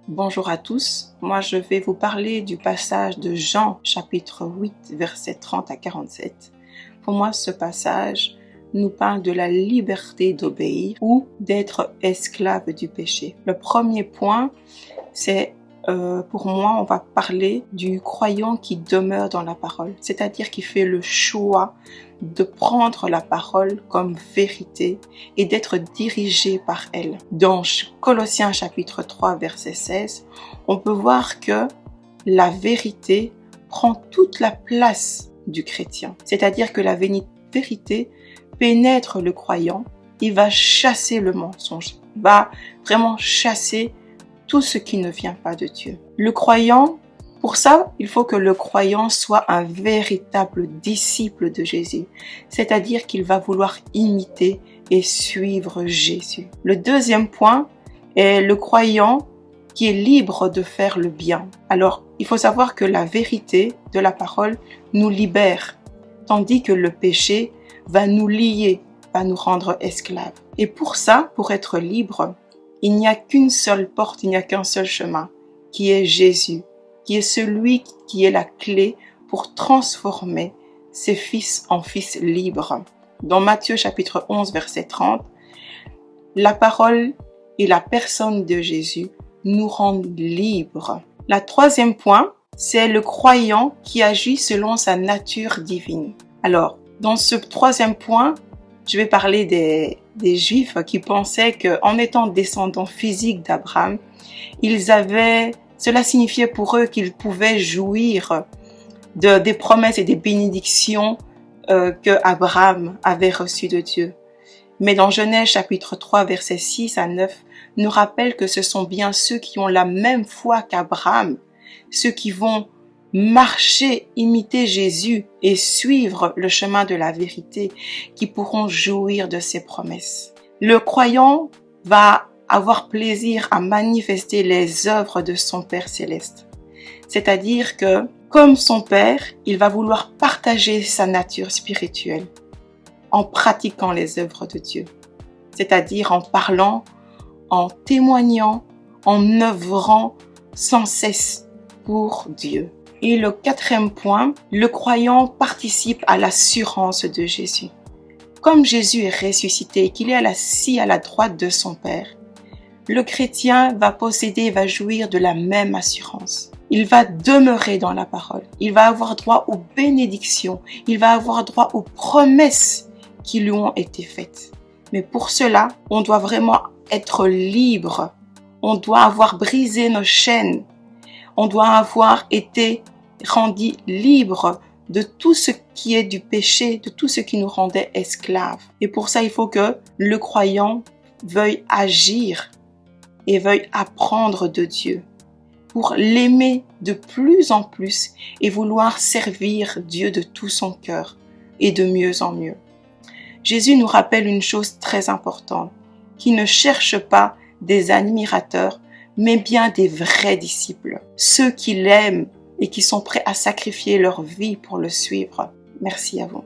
Bonjour à tous, moi je vais vous parler du passage de Jean chapitre 8 versets 30 à 47. Pour moi ce passage nous parle de la liberté d'obéir ou d'être esclave du péché. Le premier point c'est pour moi on va parler du croyant qui demeure dans la parole, c'est-à-dire qui fait le choix de prendre la parole comme vérité et d'être dirigé par elle. Dans Colossiens chapitre 3 verset 16, on peut voir que la vérité prend toute la place du chrétien. C'est-à-dire que la vérité pénètre le croyant, il va chasser le mensonge, va vraiment chasser tout ce qui ne vient pas de Dieu. Le croyant, pour ça, il faut que le croyant soit un véritable disciple de Jésus, c'est-à-dire qu'il va vouloir imiter et suivre Jésus. Le deuxième point est le croyant qui est libre de faire le bien. Alors, il faut savoir que la vérité de la parole nous libère, tandis que le péché va nous lier, va nous rendre esclaves. Et pour ça, pour être libre, il n'y a qu'une seule porte, il n'y a qu'un seul chemin, qui est Jésus, qui est celui qui est la clé pour transformer ses fils en fils libres. Dans Matthieu chapitre 11 verset 30, la parole et la personne de Jésus nous rendent libres. Le troisième point, c'est le croyant qui agit selon sa nature divine. Alors, dans ce troisième point, je vais parler des Juifs qui pensaient qu'en étant descendants physiques d'Abraham, cela signifiait pour eux qu'ils pouvaient jouir des promesses et des bénédictions que Abraham avait reçues de Dieu. Mais dans Genèse chapitre 3 versets 6 à 9 nous rappelle que ce sont bien ceux qui ont la même foi qu'Abraham, ceux qui vont marcher, imiter Jésus et suivre le chemin de la vérité, qui pourront jouir de ses promesses. Le croyant va avoir plaisir à manifester les œuvres de son Père céleste. C'est-à-dire que, comme son Père, il va vouloir partager sa nature spirituelle en pratiquant les œuvres de Dieu. C'est-à-dire en parlant, en témoignant, en œuvrant sans cesse pour Dieu. Et le quatrième point, le croyant participe à l'assurance de Jésus. Comme Jésus est ressuscité et qu'il est assis à la droite de son Père, le chrétien va posséder, va jouir de la même assurance. Il va demeurer dans la parole. Il va avoir droit aux bénédictions. Il va avoir droit aux promesses qui lui ont été faites. Mais pour cela, on doit vraiment être libre. On doit avoir brisé nos chaînes. On doit avoir été rendu libre de tout ce qui est du péché, de tout ce qui nous rendait esclaves. Et pour ça, il faut que le croyant veuille agir et veuille apprendre de Dieu pour l'aimer de plus en plus et vouloir servir Dieu de tout son cœur et de mieux en mieux. Jésus nous rappelle une chose très importante, qui ne cherche pas des admirateurs, mais bien des vrais disciples, ceux qui l'aiment et qui sont prêts à sacrifier leur vie pour le suivre. Merci à vous.